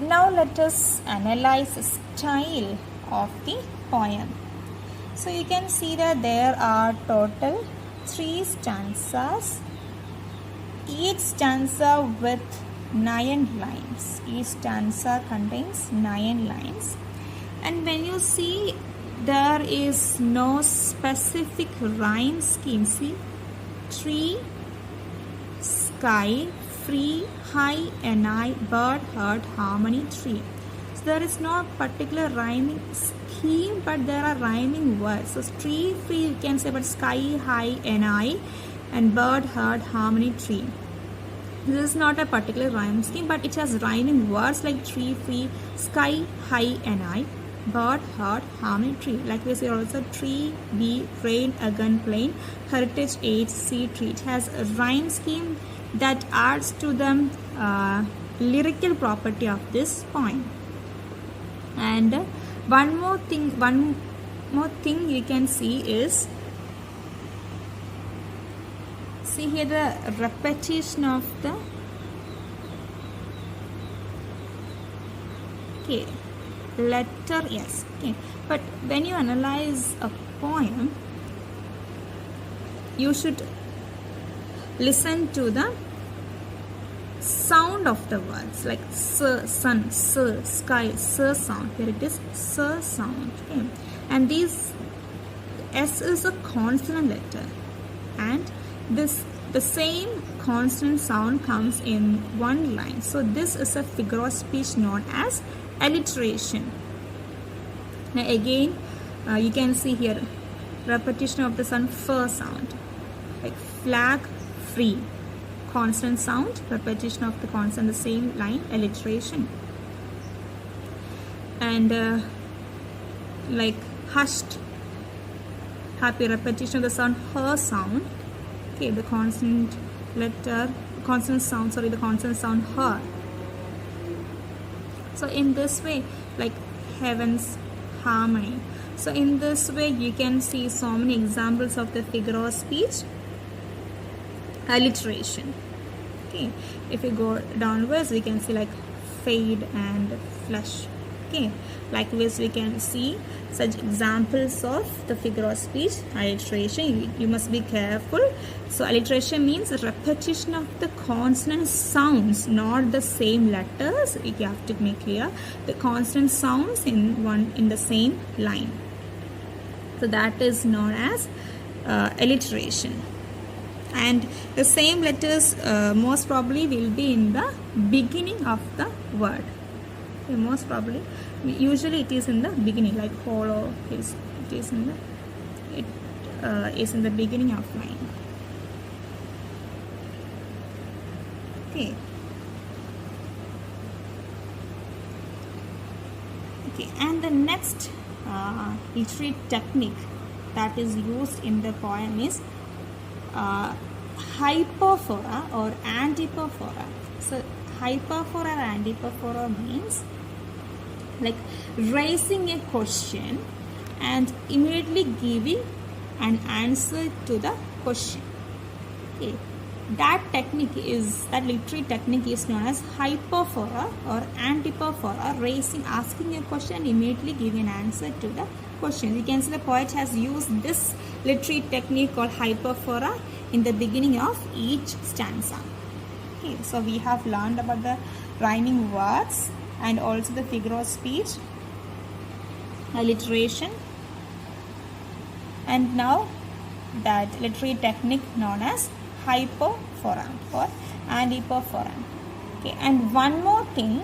Now let us analyze the style of the poem. So you can see that there are total 3 stanzas, each stanza with 9 lines. Each stanza contains 9 lines. And when you see, there is no specific rhyme scheme. See, tree, sky, free, high, ni, bird, heart, harmony, tree. So there is no particular rhyming scheme, but there are rhyming words. So tree, free, you can say, but sky, high, ni, and bird, heart, harmony, tree. This is not a particular rhyme scheme, but it has rhyming words like tree, free, sky, high, ni, bird, heart, harmony, tree. Like we say also tree, bee, rain, again, plain, heritage, age, sea, tree. It has a rhyme scheme that adds to the lyrical property of this poem. And one more thing you can see is, see here the repetition of the letter, yes, okay. But when you analyze a poem, you should listen to the sound of the words, like sun, sky, sound. Here it is, sound, okay. And these S is a consonant letter, and the same consonant sound comes in one line. So this is a figure of speech known as alliteration. Now again, you can see here repetition of the sun, sound, like flag, free, consonant sound, repetition of the consonant, the same line, alliteration. And like hushed, happy, repetition of the sound, her sound, okay, the consonant sound, her. So in this way, like heaven's, harmony. So in this way you can see so many examples of the figure of speech alliteration. Okay, if you go downwards we can see like fade and flush. Okay, likewise we can see such examples of the figure of speech alliteration. You must be careful. So alliteration means repetition of the consonant sounds, not the same letters. You have to make clear the consonant sounds in the same line. So that is known as alliteration. And the same letters most probably will be in the beginning of the word. Okay, most probably, usually it is in the beginning, like hollow is in the beginning of line. Okay. Okay, and the next literary technique that is used in the poem is hyperphora or antiphora. So hyperphora or antiphora means like raising a question and immediately giving an answer to the question. Okay, that literary technique is known as hyperphora or antiphora, asking a question and immediately giving an answer to the question. You can see the poet has used this literary technique called hyperphora in the beginning of each stanza. Okay, so we have learned about the rhyming words and also the figure of speech alliteration, and now that literary technique known as hyperphora or antiphora. Okay, and one more thing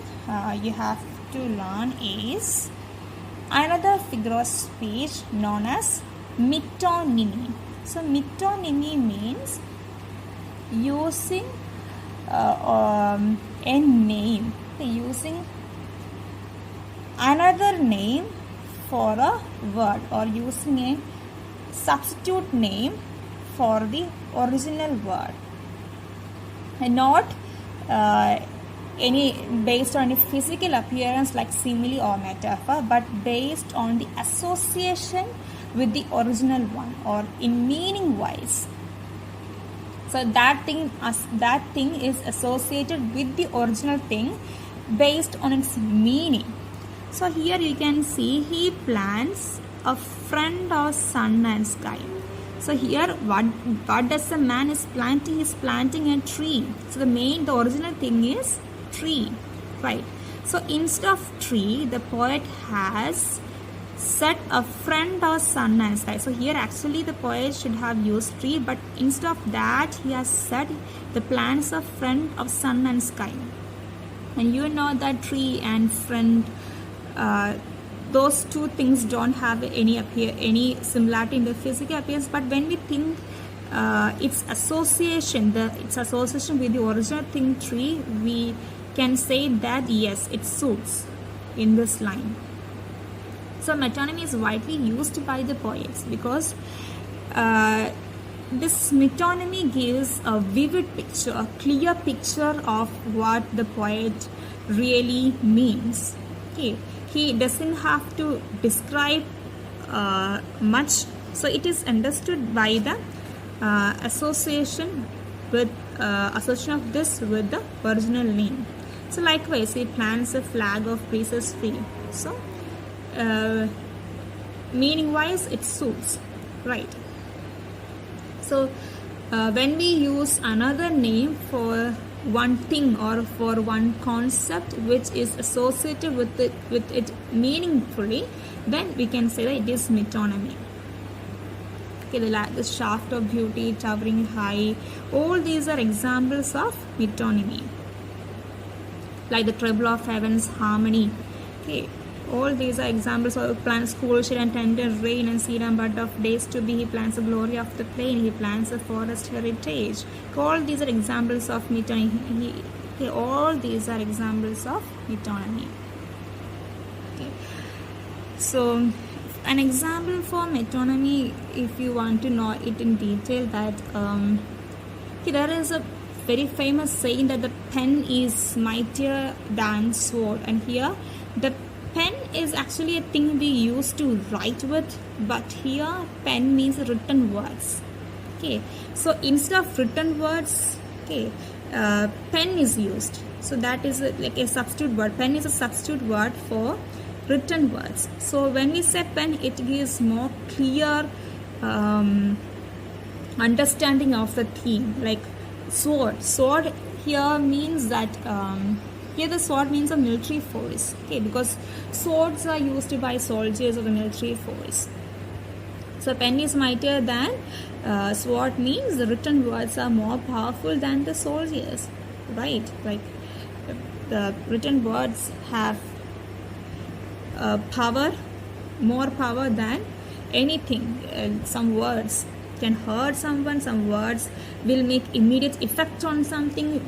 you have to learn is another figure of speech known as metonymy. So metonymy means using a name, using another name for a word, or using a substitute name for the original word, and not based on any physical appearance like simile or metaphor, but based on the association with the original one or in meaning wise. So that thing is associated with the original thing based on its meaning. So here you can see he plants a friend of sun and sky. So here what does the man is planting? He's planting a tree. So the original thing is tree, right? So instead of tree, the poet has said a friend of sun and sky. So here actually the poet should have used tree, but instead of that he has said the plants a friend of sun and sky. And you know that tree and friend, those two things don't have any similarity in the physical appearance, but when we think its association with the original thing tree, we can say that yes, it suits in this line. So metonymy is widely used by the poets because this metonymy gives a vivid picture, a clear picture of what the poet really means. Okay, he doesn't have to describe much, so it is understood by the association of this with the original name. So likewise, he plants a flag of Greece's fee. So meaning wise it suits, right? So when we use another name for one thing or for one concept which is associated with it meaningfully, then we can say that it is metonymy. Okay, the shaft of beauty, towering high, all these are examples of metonymy. Like the treble of heaven's harmony. Okay, all these are examples of plants cool shade and tender rain and seed and bud of days to be. He plants the glory of the plain. He plants a forest heritage. All these are examples of metonymy. All these are examples of metonymy. Okay. So an example for metonymy, if you want to know it in detail, that there is a very famous saying that the pen is mightier than sword, and here the pen is actually a thing we use to write with, but here pen means written words. Okay, so instead of written words, okay, pen is used. So that is like a substitute word. Pen is a substitute word for written words. So when we say pen, it gives more clear understanding of the theme. Like sword here means that here the sword means a military force. Okay, because swords are used by soldiers of the military force. So pen is mightier than sword means the written words are more powerful than the soldiers, right? Like the written words have more power than anything. Some words can hurt someone, some words will make immediate effect on something.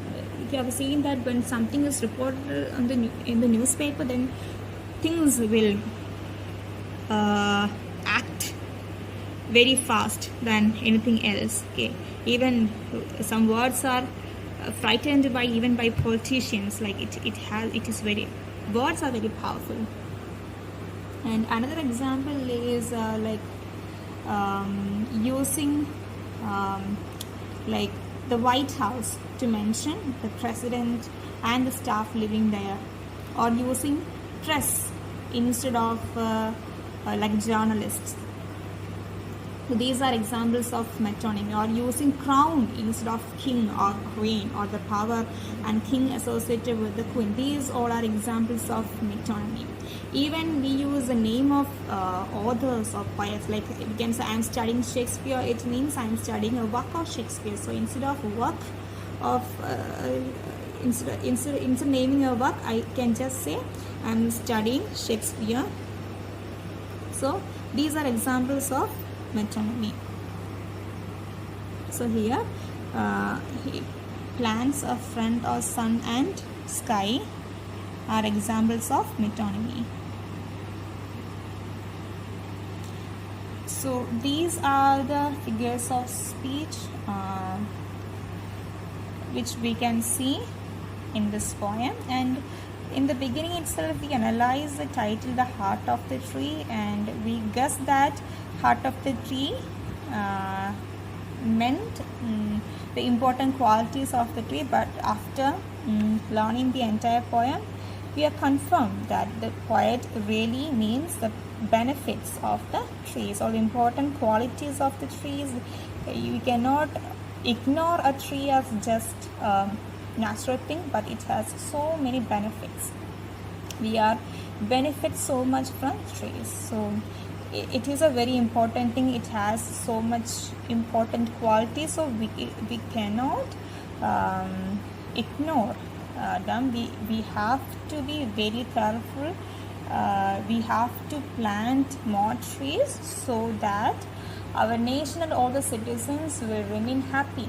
You have seen that when something is reported on in the newspaper, then things will act very fast than anything else. Okay, even some words are frightened by politicians. Like words are very powerful. And another example is using like the White House to mention the president and the staff living there, or using press instead of like journalists. So these are examples of metonymy. Or using crown instead of king or queen, or the power and king associated with the queen. These all are examples of metonymy. Even we use the name of authors or poets. Like we can say I am studying Shakespeare, it means I am studying a work of Shakespeare. So instead of work of instead naming a work, I can just say I am studying Shakespeare. So these are examples of metonymy. So here he plants a friend or sun and sky are examples of metonymy. So these are the figures of speech which we can see in this poem. And in the beginning itself, we analyze the title, The Heart of the Tree, and we guess that heart of the tree meant the important qualities of the tree. But after learning the entire poem, we are confirmed that the poet really means the benefits of the trees or the important qualities of the trees. You cannot ignore a tree as just a natural thing, but it has so many benefits. We are benefit so much from trees. So it is a very important thing. It has so much important qualities, so we cannot ignore them. We have to be very careful. We have to plant more trees so that our nation and all the citizens will remain happy.